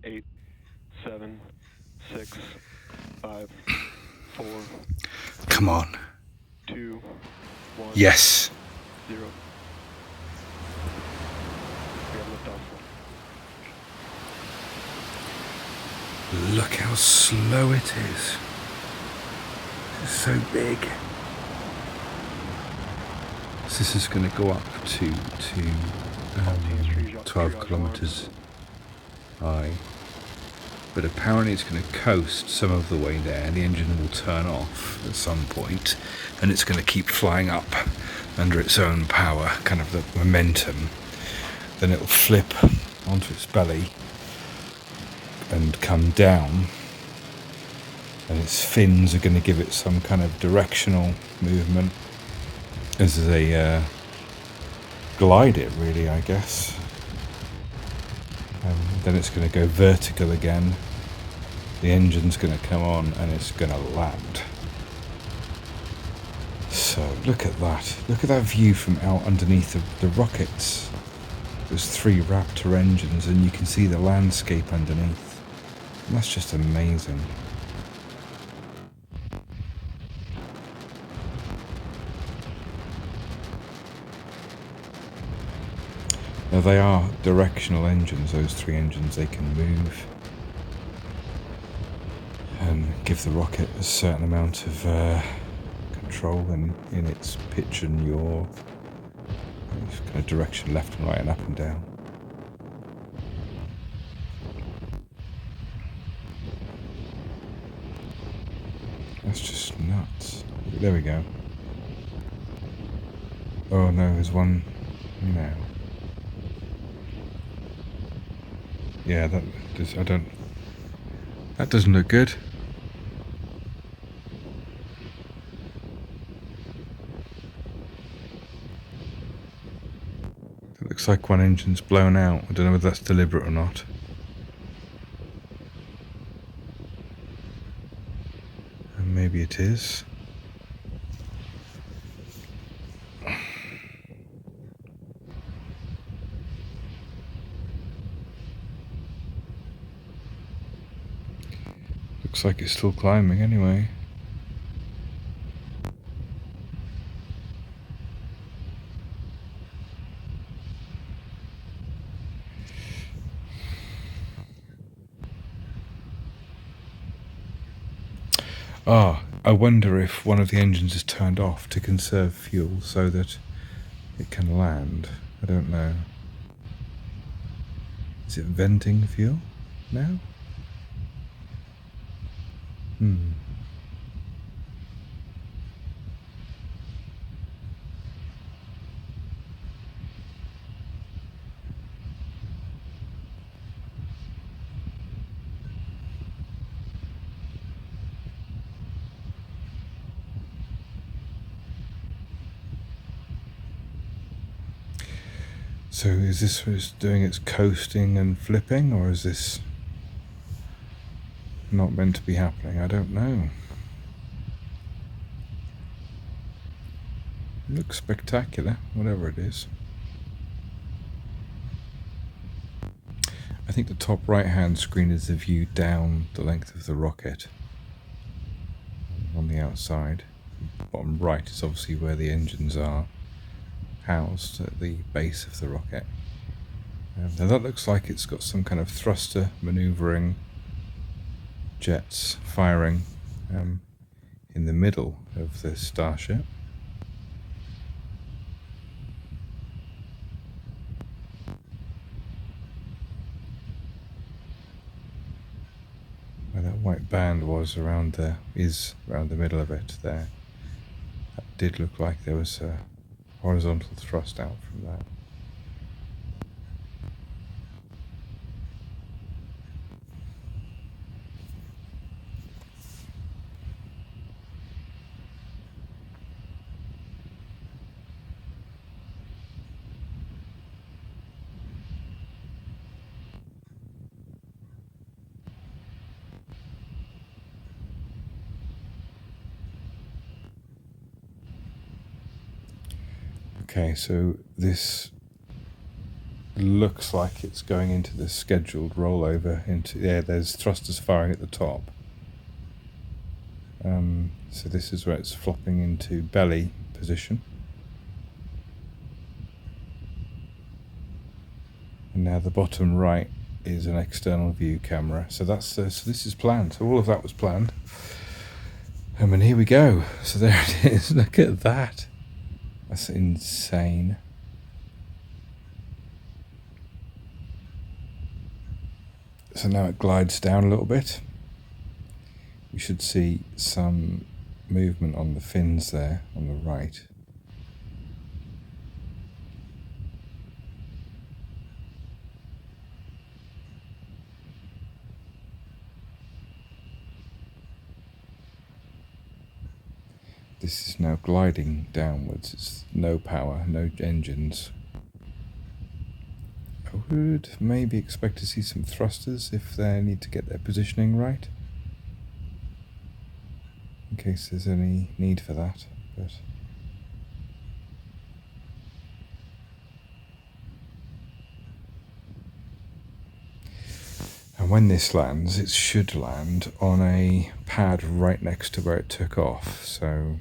8, 7, 6, 5, 4, Come on. 2, 1. Yes. 0. We have liftoff. Look how slow it is. It's so big. So this is going to go up to 12 kilometers high. But apparently it's going to coast some of the way there. The engine will turn off at some point, and it's going to keep flying up under its own power, kind of the momentum. Then it'll flip onto its belly and come down, and its fins are going to give it some kind of directional movement as they glide it, really, I guess. Then it's going to go vertical again. The engine's going to come on and it's going to land. So look at that. Look at that view from out underneath the rockets. There's 3 Raptor engines and you can see the landscape underneath. And that's just amazing. Now they are directional engines, those 3 engines. They can move and give the rocket a certain amount of control in its pitch and yaw. It's kind of direction left and right and up and down. That's just nuts. There we go. Oh no, there's one now. Yeah, that doesn't look good. It looks like one engine's blown out. I don't know whether that's deliberate or not. And maybe it is. Looks like it's still climbing anyway. I wonder if one of the engines is turned off to conserve fuel so that it can land. I don't know. Is it venting fuel now? So is this what it's doing? It's coasting and flipping, or is this not meant to be happening? I don't know. It looks spectacular, whatever it is. I think the top right hand screen is the view down the length of the rocket on the outside. Bottom right is obviously where the engines are housed at the base of the rocket. Now that looks like it's got some kind of thruster maneuvering jets firing in the middle of the Starship. Where that white band was is around the middle of it there. That did look like there was a horizontal thrust out from that. Okay, so this looks like it's going into the scheduled rollover into, yeah, there's thrusters firing at the top. So this is where it's flopping into belly position. And now the bottom right is an external view camera. So that's so this is planned. So all of that was planned. And here we go. So there it is. Look at that. That's insane. So now it glides down a little bit. We should see some movement on the fins there on the right. This is now gliding downwards. It's no power, no engines. I would maybe expect to see some thrusters if they need to get their positioning right, in case there's any need for that. But and when this lands, it should land on a pad right next to where it took off. So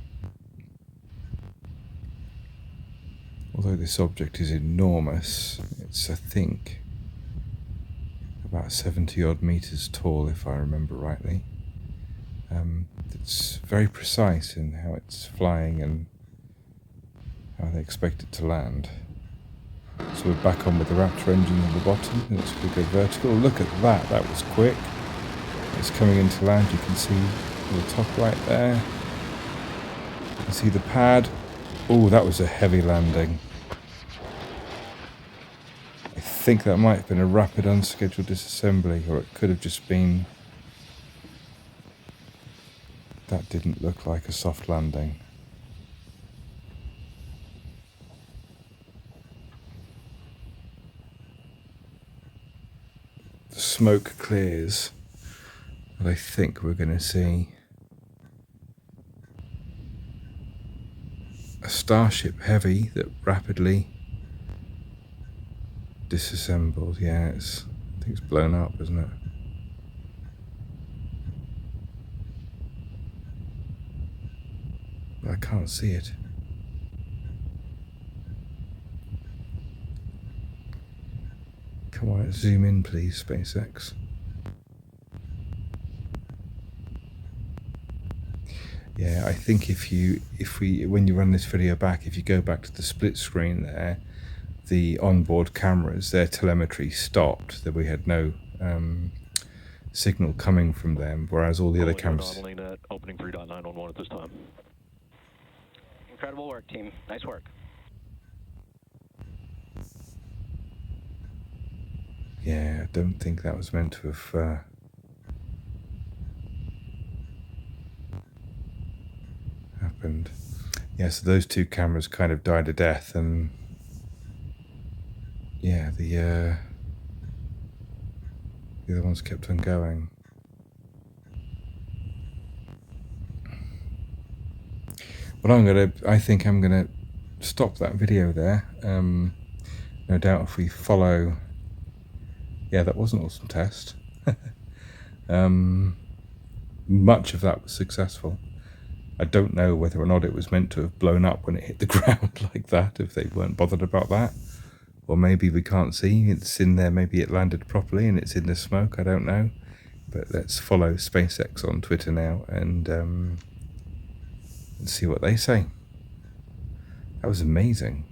although this object is enormous, it's, I think, about 70 odd meters tall, if I remember rightly. It's very precise in how it's flying and how they expect it to land. So we're back on with the Raptor engine on the bottom, and it's going to go vertical. Look at that, that was quick. It's coming into land, you can see the top right there. You can see the pad. Oh, that was a heavy landing. I think that might have been a rapid unscheduled disassembly, or it could have just been... That didn't look like a soft landing. The smoke clears, and I think we're going to see a Starship Heavy that rapidly disassembled. Yeah, I think it's blown up, isn't it? But I can't see it. Come on, zoom in please, SpaceX. Yeah, I think when you run this video back, if you go back to the split screen there, the onboard cameras, their telemetry stopped, that we had no signal coming from them, whereas all the other cameras... At opening 3.911 at this time. Incredible work, team. Nice work. Yeah, I don't think that was meant to have happened. Yeah, so those two cameras kind of died a death, and yeah, the other ones kept on going. Well, I think I'm gonna stop that video there. No doubt if we follow... Yeah, that was an awesome test. Much of that was successful. I don't know whether or not it was meant to have blown up when it hit the ground like that, if they weren't bothered about that. Or maybe we can't see, it's in there, maybe it landed properly and it's in the smoke, I don't know. But let's follow SpaceX on Twitter now and see what they say. That was amazing.